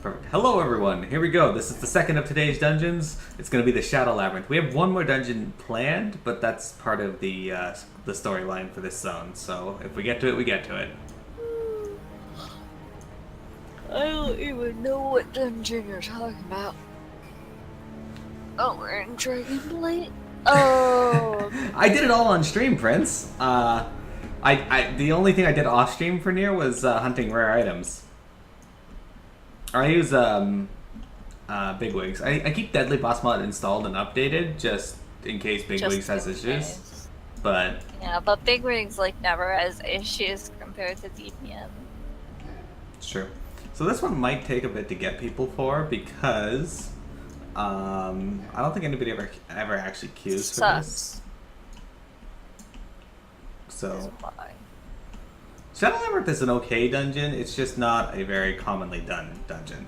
Perfect. Hello everyone, here we go. This is the second of today's dungeons. It's going to be the Shadow Labyrinth. We have one more dungeon planned, but that's part of the storyline for this zone. So if we get to it, we get to it. I don't even know what dungeon you're talking about. Oh, we're in Dragonblight? Oh. I did it all on stream, Prince. The only thing I did off stream for Nier was hunting rare items. I use Bigwigs. I keep Deadly Boss Mod installed and updated just in case Bigwigs has issues. But yeah, but Bigwigs never has issues compared to DPM. It's true. So this one might take a bit to get people for because I don't think anybody ever actually queues for this. So Shadow Labyrinth is an okay dungeon. It's just not a very commonly done dungeon.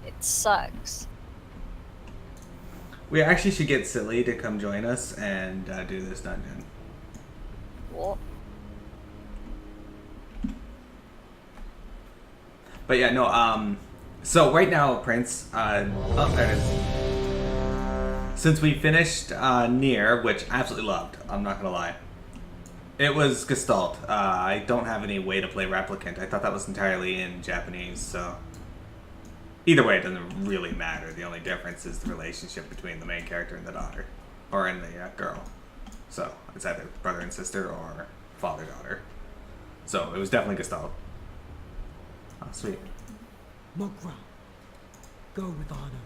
It sucks. We actually should get Silly to come join us and do this dungeon. Cool. But yeah, no, so right now, Prince, oh, there it is. Since we finished Nier, which I absolutely loved, I'm not gonna lie. It was Gestalt. I don't have any way to play Replicant. I thought that was entirely in Japanese, so... Either way, it doesn't really matter. The only difference is the relationship between the main character and the daughter. Or in the girl. So, it's either brother and sister or father-daughter. So, it was definitely Gestalt. Oh, sweet. Mokra, go with honor.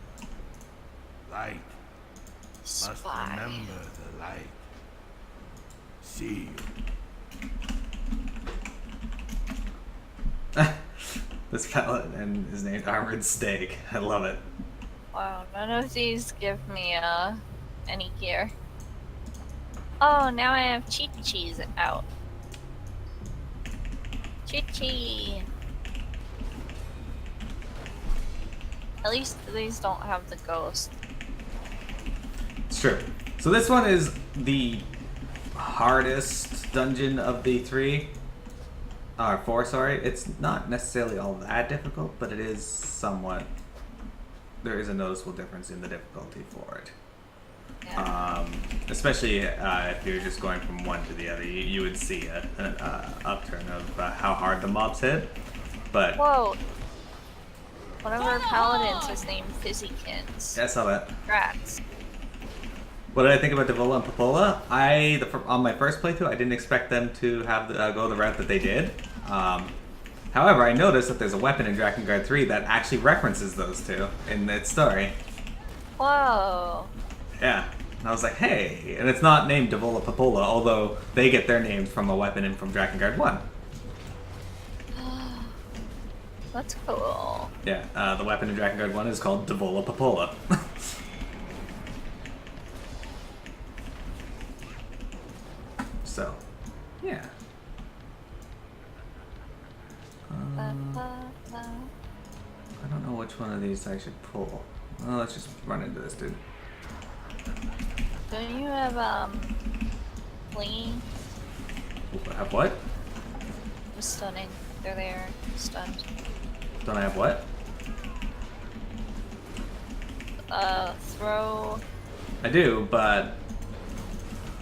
Light. Must remember the light. See you. This palette and is named Armored Steak. I love it. Wow, none of these give me any gear. Oh, now I have Chi-Chi's out. Chi-Chi! At least these don't have the ghost. It's true. So this one is the hardest dungeon of the four, sorry. It's not necessarily all that difficult, but it is somewhat... There is a noticeable difference in the difficulty for it. Yeah. Especially if you're just going from one to the other. You would see an upturn of how hard the mobs hit. But... Whoa! One of our paladins is named Fizzykins. Yeah, I saw that. Rats. What did I think about Devola and Popola? On my first playthrough, I didn't expect them to have go the route that they did. However, I noticed that there's a weapon in Drakengard 3 that actually references those two in its story. Whoa. Yeah. And I was like, hey. And it's not named Devola Popola, although they get their names from a weapon in from Drakengard 1. That's cool. Yeah, the weapon in Drakengard 1 is called Devola Popola. So, yeah. I don't know which one of these I should pull. Well, let's just run into this dude. Don't you have, Flee? Have what? I'm stunning. They're there. Stunned. Don't I have what? Throw... I do, but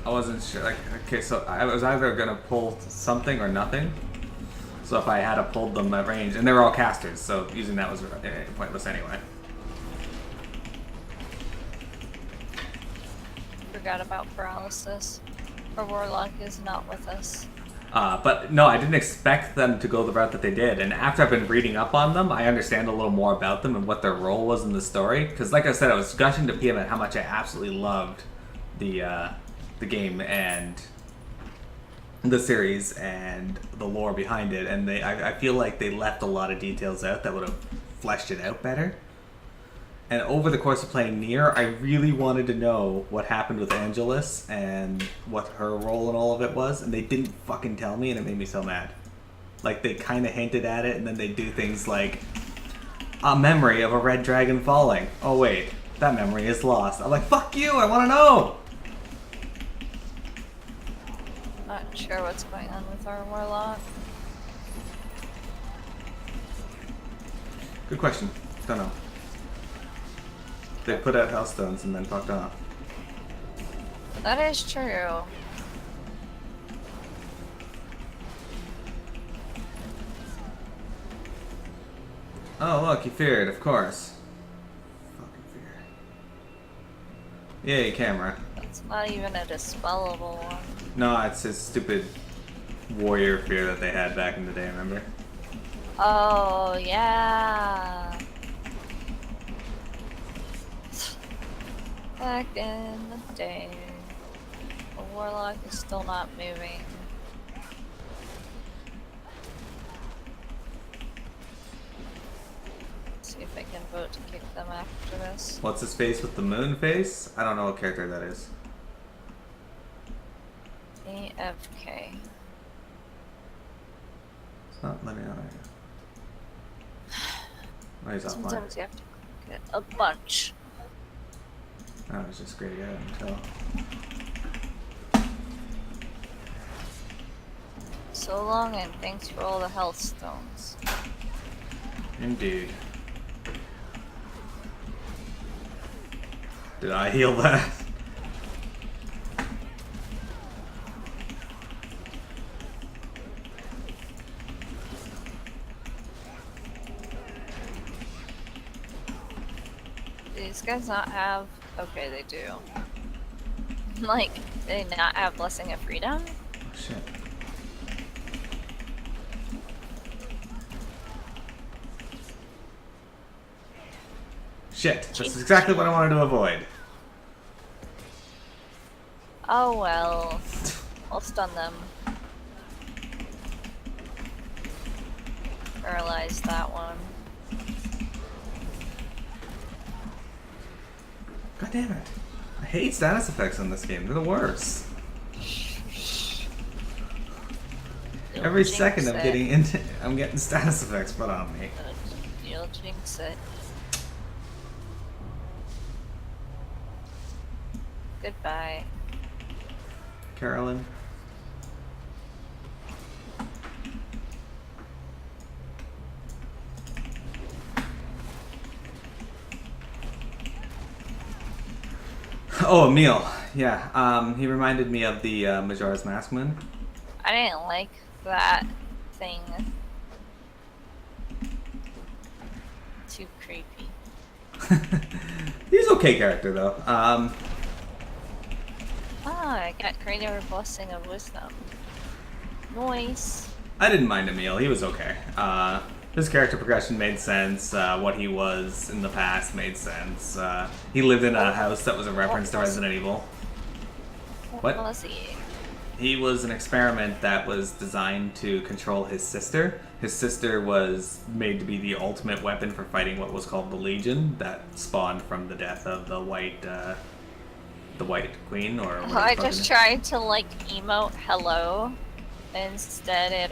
I wasn't sure. Like, okay, so I was either gonna pull something or nothing. So if I had pulled them at range, and they were all casters, so using that was pointless anyway. Forgot about paralysis. Our warlock is not with us. But no, I didn't expect them to go the route that they did. And after I've been reading up on them, I understand a little more about them and what their role was in the story. Because like I said, I was gushing to PM at how much I absolutely loved the game and the series and the lore behind it. And I feel like they left a lot of details out that would have fleshed it out better. And over the course of playing Nier, I really wanted to know what happened with Angelus and what her role in all of it was, and they didn't fucking tell me, and it made me so mad. Like, they kind of hinted at it, and then they do things like, a memory of a red dragon falling. Oh wait, that memory is lost. I'm like, fuck you, I want to know! Not sure what's going on with our warlock. Good question. Don't know. They put out Hellstones and then fucked off. That is true. Oh, look, he feared, of course. Fucking fear. Yay, camera. It's not even a dispellable one. No, it's his stupid warrior fear that they had back in the day, remember? Oh, yeah. Back in the day, the warlock is still not moving. See if I can vote to kick them after this. What's his face with the moon face? I don't know what character that is. AFK. It's not letting me know. Oh, he's offline. Sometimes you have to click it a bunch. That was just grayed out until. So long, and thanks for all the health stones. Indeed. Did I heal that? Do these guys not have... Okay, they do. Like, they not have Blessing of Freedom? Oh, shit. Shit, that's exactly what I wanted to avoid. Oh well. I'll stun them. Paralyze that one. God damn it. I hate status effects in this game. They're the worst. Every Jinx second it. I'm getting status effects put on me. You'll jinx it. Goodbye. Carolyn. Oh, Emil. Yeah, he reminded me of the Majora's Mask moon. I didn't like that thing. Too creepy. He's okay character though. I got greater blessing of wisdom. Nice. I didn't mind Emil. He was okay. His character progression made sense. What he was in the past made sense. He lived in a house that was a reference to Resident Evil. What? Was he? He was an experiment that was designed to control his sister. His sister was made to be the ultimate weapon for fighting what was called the Legion, that spawned from the death of the White Queen, or whatever. I just tried to like emote hello. Instead it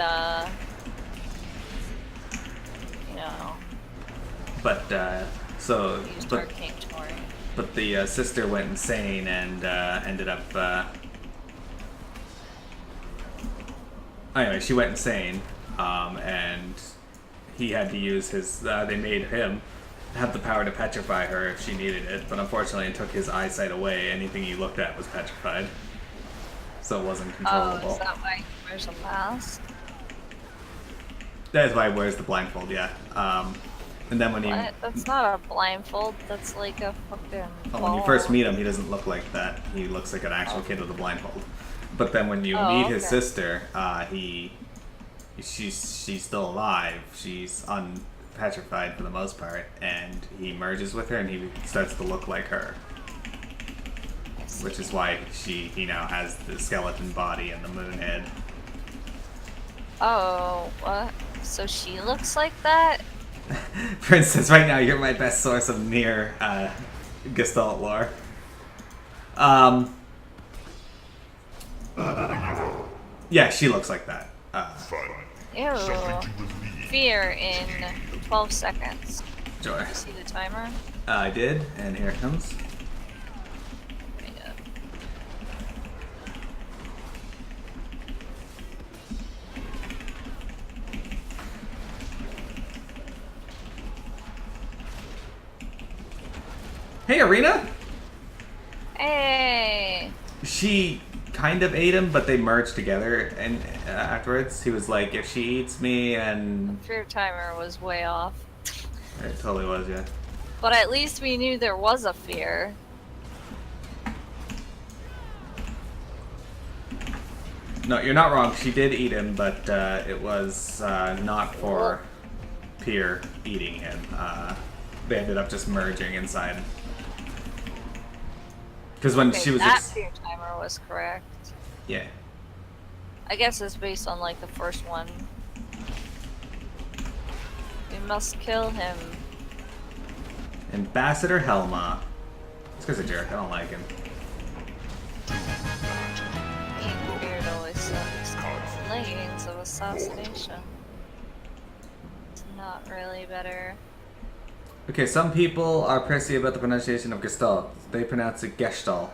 you know. But Used Arcane Tori. But the sister went insane and ended up. Anyway, she went insane, and he had to use his. They made him have the power to petrify her if she needed it, but unfortunately, it took his eyesight away. Anything he looked at was petrified, so it wasn't controllable. Oh, is that why he wears a mask? That is why he wears the blindfold. Yeah. And then when What? That's not a blindfold. That's like a fucking. when you first meet him, he doesn't look like that. He looks like an actual kid with a blindfold. But then when you meet his sister, she's still alive. She's unpetrified for the most part, and he merges with her, and he starts to look like her. Which is why he now has the skeleton body and the moon head. Oh, what? So she looks like that? For instance, right now you're my best source of near Gestalt lore. Yeah, she looks like that. Ew. Fear in 12 seconds. Joy. See the timer? I did, and here it comes. Hey, Arena! Hey. She kind of ate him, but they merged together, and afterwards he was like, if she eats me, and... Fear timer was way off. It totally was, yeah. But at least we knew there was a fear. No, you're not wrong. She did eat him, but it was not for Peer eating him. They ended up just merging inside. Because when she was... that fear timer was correct. Yeah. I guess it's based on like the first one. We must kill him. Ambassador Helma. This guy's a jerk. I don't like him. Being feared always sucks. Called leggings of assassination. It's not really better. Okay, some people are prissy about the pronunciation of Gestalt. They pronounce it Gestalt.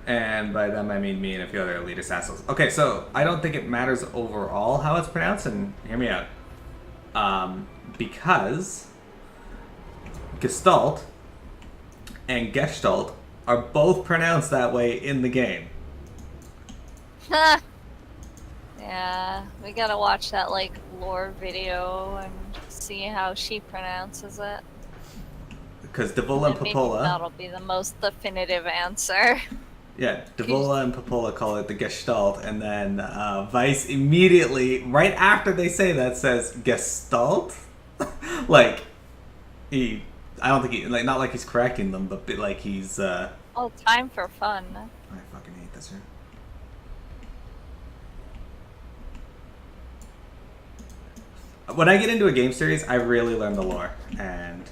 And by them I mean me and a few other elite assassins. Okay, so I don't think it matters overall how it's pronounced, and hear me out. Because Gestalt and Gestalt are both pronounced that way in the game. Yeah, we gotta watch that like lore video and see how she pronounces it. Because Devola and Maybe Popola... that'll be the most definitive answer. Yeah, Devola and Popola call it the Gestalt, and then Vice immediately, right after they say that, says Gestalt? Like, I don't think like, not like he's correcting them, but like he's, Oh, time for fun. I fucking hate this here. When I get into a game series, I really learn the lore, and...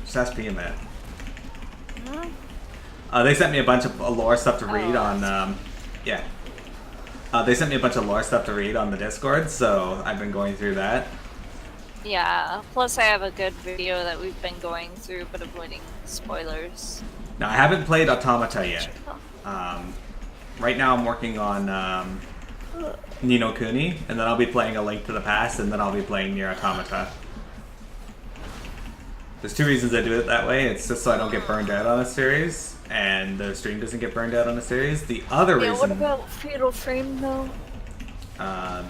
Just ask PM that. They sent me a bunch of lore stuff to read on, yeah. They sent me a bunch of lore stuff to read on the Discord, so I've been going through that. Yeah, plus I have a good video that we've been going through, but avoiding spoilers. Now, I haven't played Automata yet. Right now I'm working on Ni no Kuni, and then I'll be playing A Link to the Past, and then I'll be playing Nier Automata. There's two reasons I do it that way. It's just so I don't get burned out on a series, and the stream doesn't get burned out on a series. The other reason... what about Fatal Frame, though? That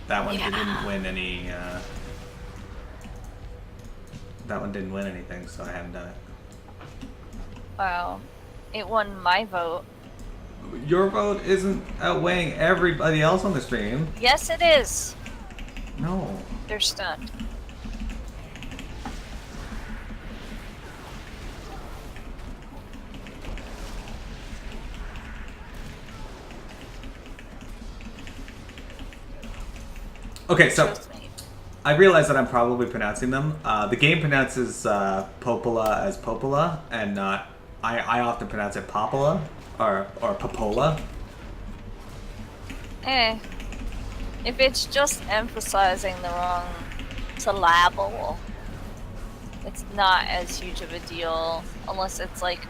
one didn't win any... that one didn't win anything, so I haven't done it. Wow. It won my vote. Your vote isn't outweighing everybody else on the stream. Yes, it is. No. They're stunned. Okay, so Trust me. I realize that I'm probably pronouncing them. The game pronounces Popola as Popola, and not... I often pronounce it Popola, or Popola. If it's just emphasizing the wrong syllable, it's not as huge of a deal, unless it's like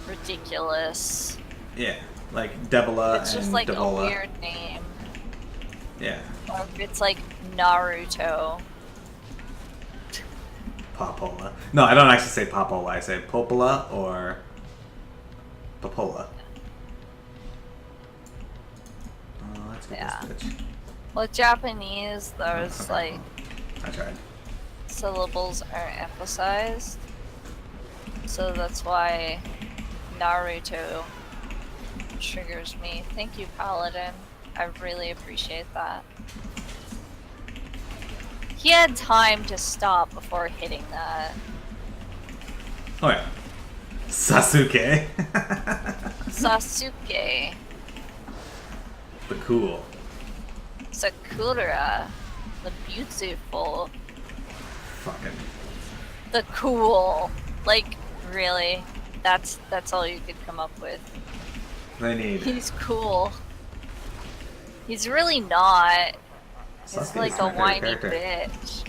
ridiculous. Yeah, like Debola It's just and like Devola. a weird name. Yeah, Or if it's like Naruto. Popola. No, I don't actually say Popola. I say Popola or Popola. Oh, let's get Yeah. this bitch. Well, Japanese, there's like I tried. syllables aren't emphasized. So that's why Naruto triggers me. Thank you, Paladin. I really appreciate that. He had time to stop before hitting that. Oh yeah. Sasuke. Sasuke. The cool. Sakura. The beautiful. Fucking. The cool. Like, really? That's all you could come up with. They need. He's cool. He's really not. He's Sasuke's like my a favorite whiny character. bitch.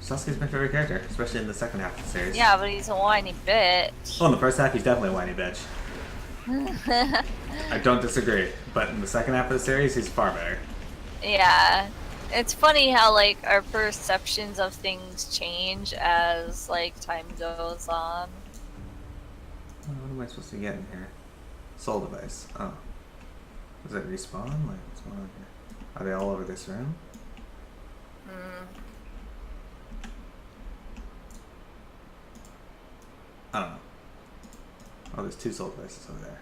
Sasuke's my favorite character, especially in the second half of the series. Yeah, but he's a whiny bitch. Oh, in the first half, he's definitely a whiny bitch. I don't disagree, but in the second half of the series, he's far better. Yeah. It's funny how like our perceptions of things change as like time goes on. What am I supposed to get in here? Soul device. Oh. Does it respawn? Like, what's going on here? Are they all over this room? I don't know. Oh, there's 2 soul devices over there.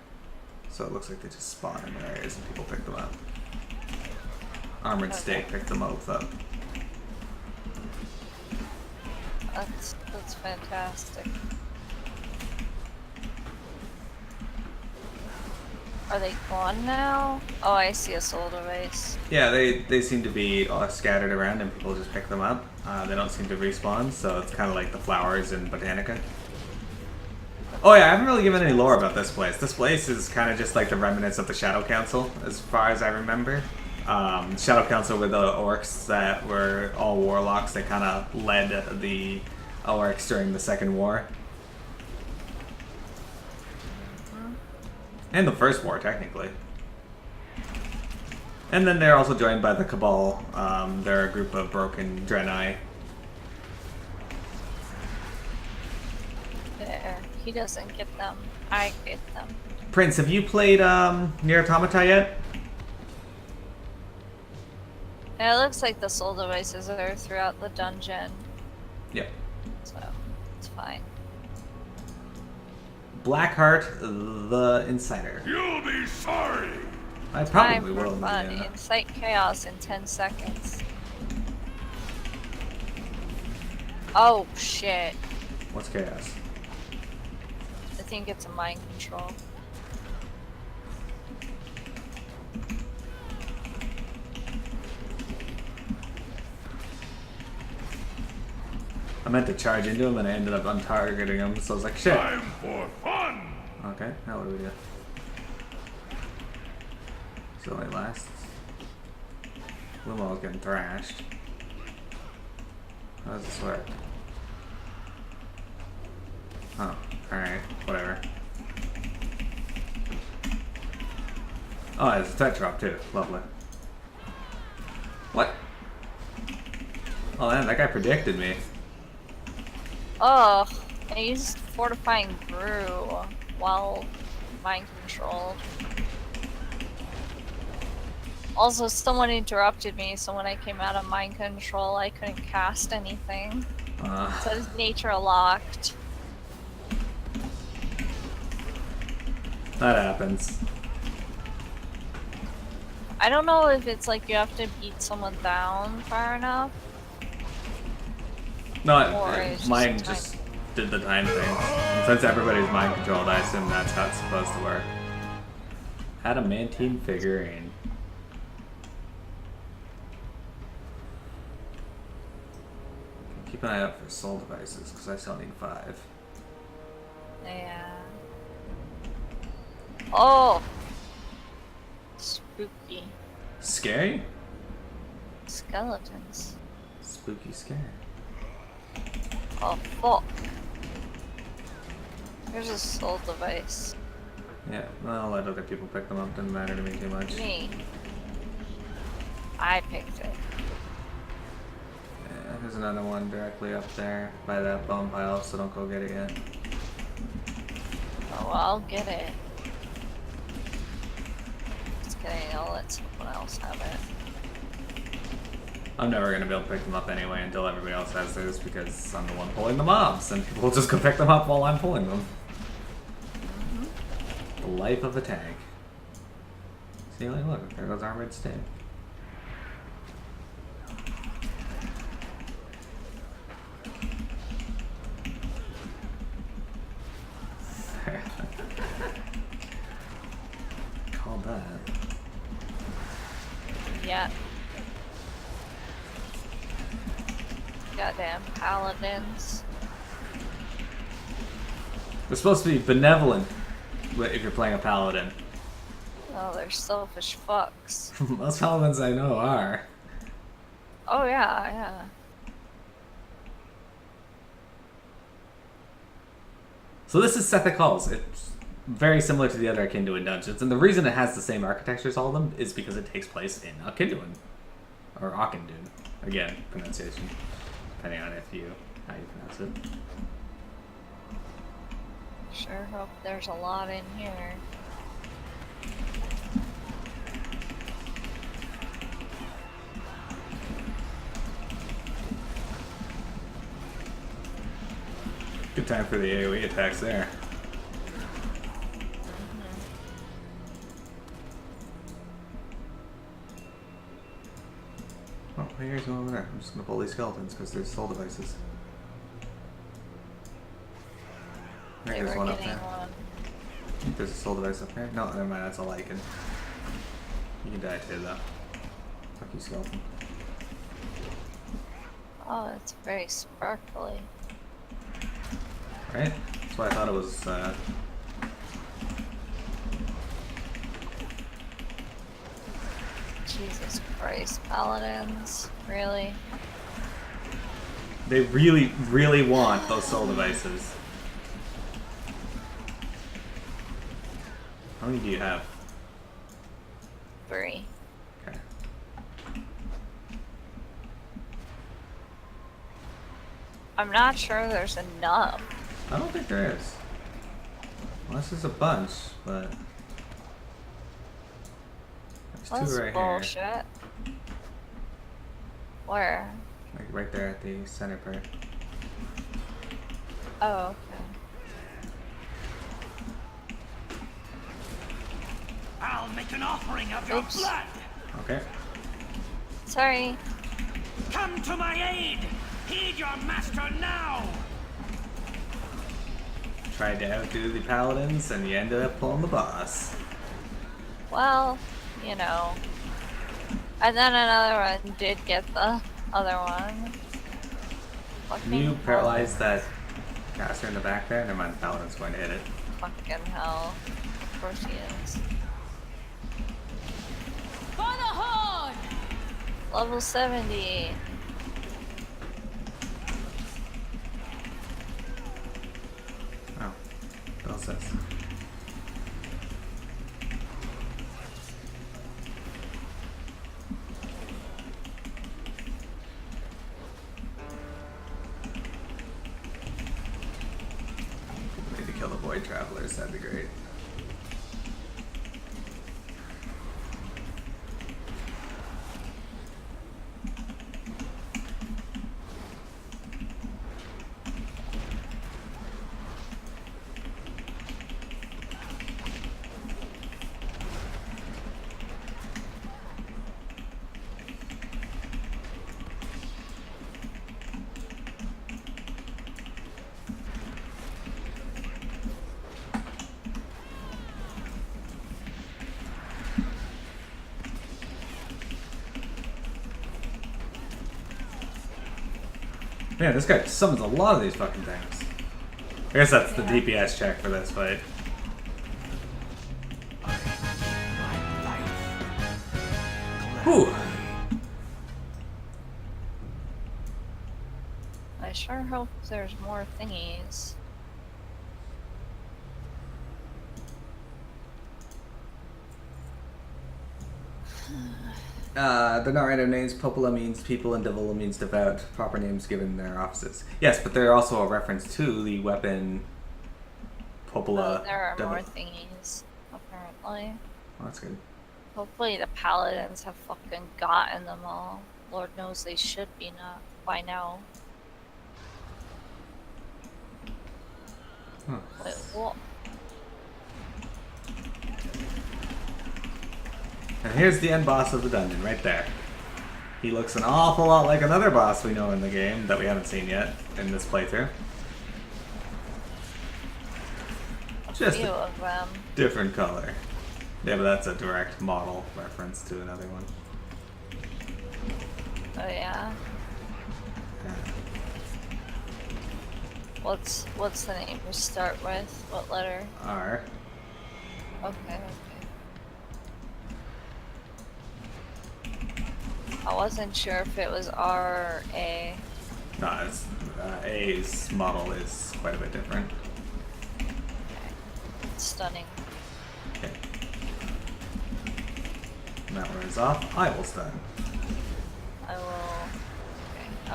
So it looks like they just spawn in areas and people pick them up. Armored Stake picked them both up. That's fantastic. Are they gone now? Oh, I see a soul device. Yeah, they seem to be scattered around and people just pick them up. They don't seem to respawn, so it's kind of like the flowers in Botanica. Oh yeah, I haven't really given any lore about this place. This place is kind of just like the remnants of the Shadow Council, as far as I remember. Shadow Council were the orcs that were all warlocks that kind of led the orcs during the Second War. And the First War, technically. And then they're also joined by the Cabal. They're a group of broken Draenei. There. He doesn't get them. I get them. Prince, have you played Nier Automata yet? Yeah, it looks like the soul devices are throughout the dungeon. Yep. So, it's fine. Blackheart, the Insider. You'll be sorry. I Time probably for will. fun. Yeah. Incite chaos in 10 seconds. Oh, shit. What's chaos? I think it's a mind control. I meant to charge into him and I ended up untargeting him, so I was like, shit. Time for fun. Okay, now what do we do? So it lasts. Lumo's getting thrashed. How does this work? Oh, alright, whatever. Oh, there's a threat drop too. Lovely. What? Oh man, that guy predicted me. Oh, I used fortifying brew while mind controlled. Also, someone interrupted me, so when I came out of mind control, I couldn't cast anything. It says nature locked. That happens. I don't know if it's like you have to beat someone down far enough. No, it's mine just just did the time thing. And since everybody's mind controlled, I assume that's how it's supposed to work. Adamantine figurine. Keep an eye out for soul devices, because I still need 5. Yeah. Oh! Spooky. Scary? Skeletons. Spooky scary. Oh, fuck. Here's a soul device. Yeah, well, I'll let other people pick them up, doesn't matter to me too much. Me. I picked it. Yeah, there's another one directly up there by that bone pile, so don't go get it yet. Oh, well, I'll get it. Just kidding, I'll let someone else have it. I'm never gonna be able to pick them up anyway until everybody else has theirs because I'm the one pulling the mobs, and people will just go pick them up while I'm pulling them. The life of a tank. See, like, look, there goes Armored Stake. Called that. Yeah. Goddamn paladins. They're supposed to be benevolent if you're playing a paladin. Oh, they're selfish fucks. Most paladins I know are. Oh, yeah, yeah. So this is Sethic Halls. It's very similar to the other Akinduin dungeons, and the reason it has the same architecture as all of them is because it takes place in Akinduin. Or Ockendune. Again, pronunciation. Depending on how you pronounce it. Sure hope there's a lot in here. Good time for the AoE attacks there. Oh, here's one over there. I'm just gonna pull these skeletons because there's soul devices. They There's were one up getting there. one. I think there's a soul device up there. No, never mind, that's a lichen. You can die too, though. Fuck you, skeleton. Oh, it's very sparkly. Right? That's why I thought it was, Jesus Christ, paladins. Really? They really, really want those soul devices. How many do you have? 3. Okay. I'm not sure there's enough. I don't think there is. Unless there's a bunch, but... There's That's two right bullshit. here. Where? Like right there at the center part. Oh, okay. I'll make an offering of your Oops. blood. Okay. Sorry. Come to my aid. Heed your master now. Tried to outdo the paladins, and you ended up pulling the boss. Well, you know. And then another one did get the other one. Can you Fucking paralyze that caster in the back there? Never mind, the paladin's going to hit it. Fucking hell. Of course he is. For the Horde! Level 70. Oh. Bill says. Need to kill the void travelers, that'd be great. Man, this guy summons a lot of these fucking things. I guess that's the DPS check for this fight. Whew. I sure hope there's more thingies. They're not random names. Popola means people and Devola means devout. Proper names given their offices. Yes, but they're also a reference to the weapon Popola. Oh, there are Devil. more thingies, apparently. Oh, that's good. Hopefully the paladins have fucking gotten them all. Lord knows they should be not by now. Huh. Wait, what? And here's the end boss of the dungeon, right there. He looks an awful lot like another boss we know in the game that we haven't seen yet in this playthrough. Just Few a of them. different color. Yeah, but that's a direct model reference to another one. Oh yeah. What's the name we start with? What letter? R. Okay. I wasn't sure if it was R or A. No, it's, A's model is quite a bit different. Stunning. Okay. When that wears off, I will stun.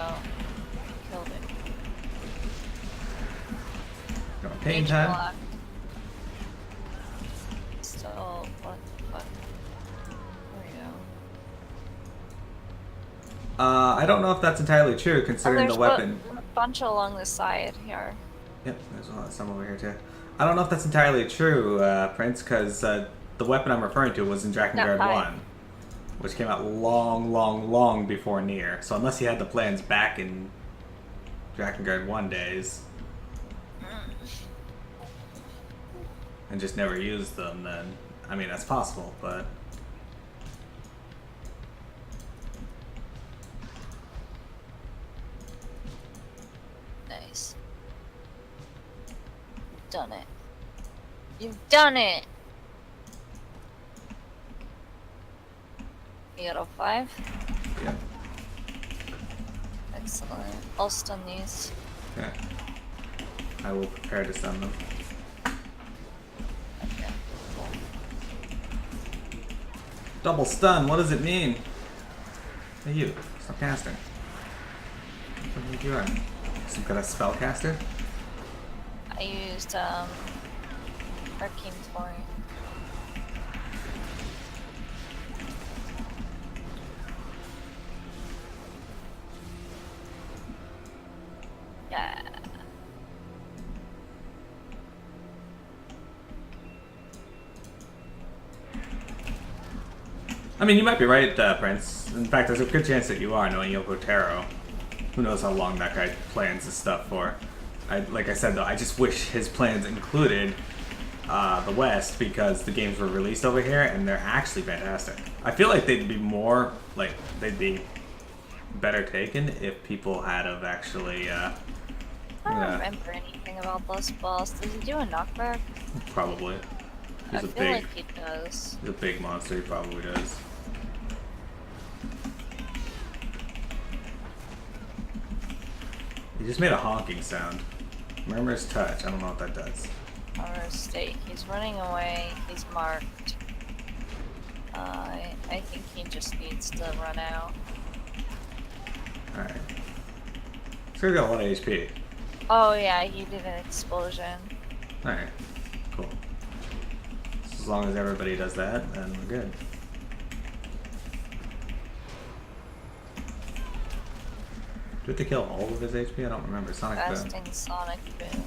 Oh, killed it. Going pain Page time. blocked. So, what the fuck? There we go. I don't know if that's entirely true, considering the weapon. A bunch along the side here. Yep, there's some over here too. I don't know if that's entirely true, Prince, because the weapon I'm referring to was in Drakengard 1, which came out long before Nier. So unless he had the plans back in Drakengard 1 days and just never used them, then I mean that's possible, but. Nice. You've done it. You've done it! You got a 5? Yep. Excellent. I'll stun these. Okay. I will prepare to stun them. Okay, cool. Double stun, what does it mean? Hey you, stop casting. What do you think you are? Some kind of spellcaster? I used, Arcane Flooring. Yeah. I mean, you might be right, Prince. In fact, there's a good chance that you are, knowing Yoko Taro. Who knows how long that guy plans this stuff for. Like I said, though, I just wish his plans included the West, because the games were released over here, and they're actually fantastic. I feel like they'd be more, like, they'd be better taken if people had of actually, I don't remember anything about those balls. Does he do a knockback? probably. I He's a feel big, like he does. he's a big monster, he probably does. He just made a honking sound. Murmur's touch, I don't know what that does. Our state. He's running away. He's marked. I think he just needs to run out. Alright. This guy's got a lot of HP. Oh yeah, he did an explosion. Alright, cool. As long as everybody does that, then we're good. Do we have to kill all of his HP? I don't remember. Sonic Boom. Casting Sonic Boom.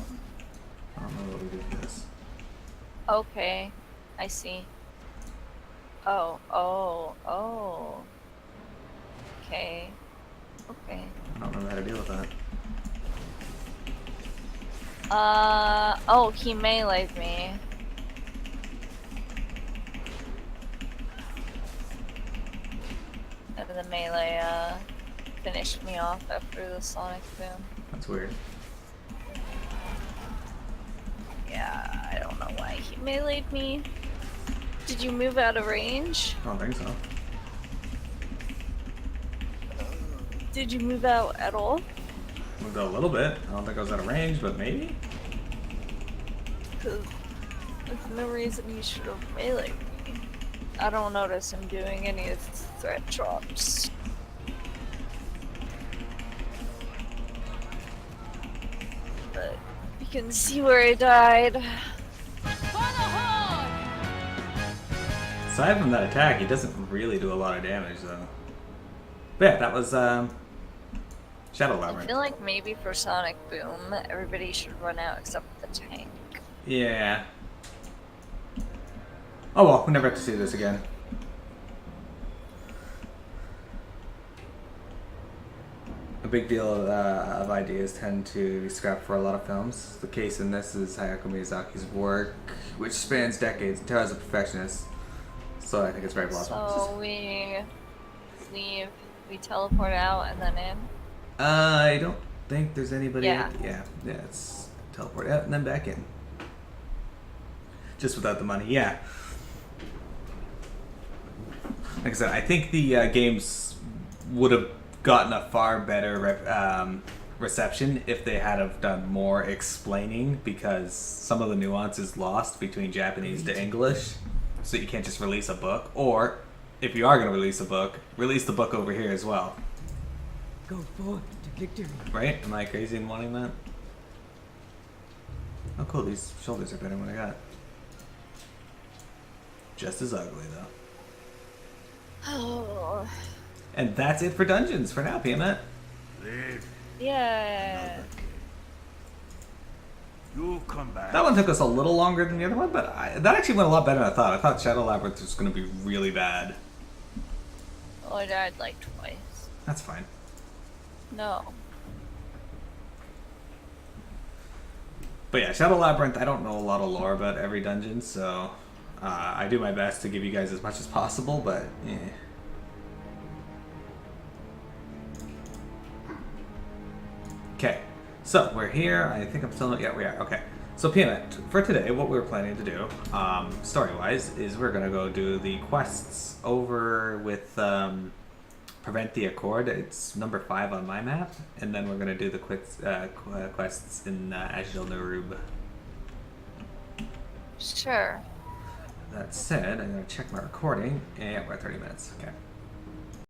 I don't know what we did with this. Okay, I see. Oh. Okay. Okay. I don't know how to deal with that. Oh, he meleeed me. And the melee, finished me off after the Sonic Boom. That's weird. Yeah, I don't know why he meleeed me. Did you move out of range? I don't think so. Did you move out at all? Moved out a little bit. I don't think I was out of range, but maybe? Because there's no reason he should have meleeed me. I don't notice him doing any of the threat drops. But you can see where I died. Aside from that attack, he doesn't really do a lot of damage, though. But yeah, that was, Shadow I Labyrinth. feel like maybe for Sonic Boom, everybody should run out except the tank. Yeah. Oh well, we never have to see this again. A big deal of ideas tend to be scrapped for a lot of films. The case in this is Hayao Miyazaki's work, which spans decades. Taro is a perfectionist, so I think it's very plausible. So we leave, we teleport out and then in? I don't think there's anybody. Yeah. Yeah, it's teleport out and then back in. Just without the money, yeah. Like I said, I think the games would have gotten a far better reception if they had have done more explaining, because some of the nuance is lost between Japanese to English, so you can't just release a book. Or, if you are going to release a book, release the book over here as well. Go forth to victory. Right? Am I crazy in wanting that? Oh, cool. These shoulders are better than what I got. Just as ugly, though. Oh. And that's it for dungeons for now, Piamet. Live Yeah. another day. You'll come back. That one took us a little longer than the other one, but that actually went a lot better than I thought. I thought Shadow Labyrinth was going to be really bad. Oh, I died like twice. That's fine. No. But yeah, Shadow Labyrinth, I don't know a lot of lore about every dungeon, so I do my best to give you guys as much as possible, but eh. Okay, so we're here. I think I'm still not. Yeah, we are. Okay. So Piamet, for today, what we were planning to do, story-wise, is we're gonna go do the quests over with Prevent the Accord. It's number 5 on my map, and then we're gonna do the quests in Ashil Narub. Sure. That said, I'm gonna check my recording, and we're at 30 minutes. Okay.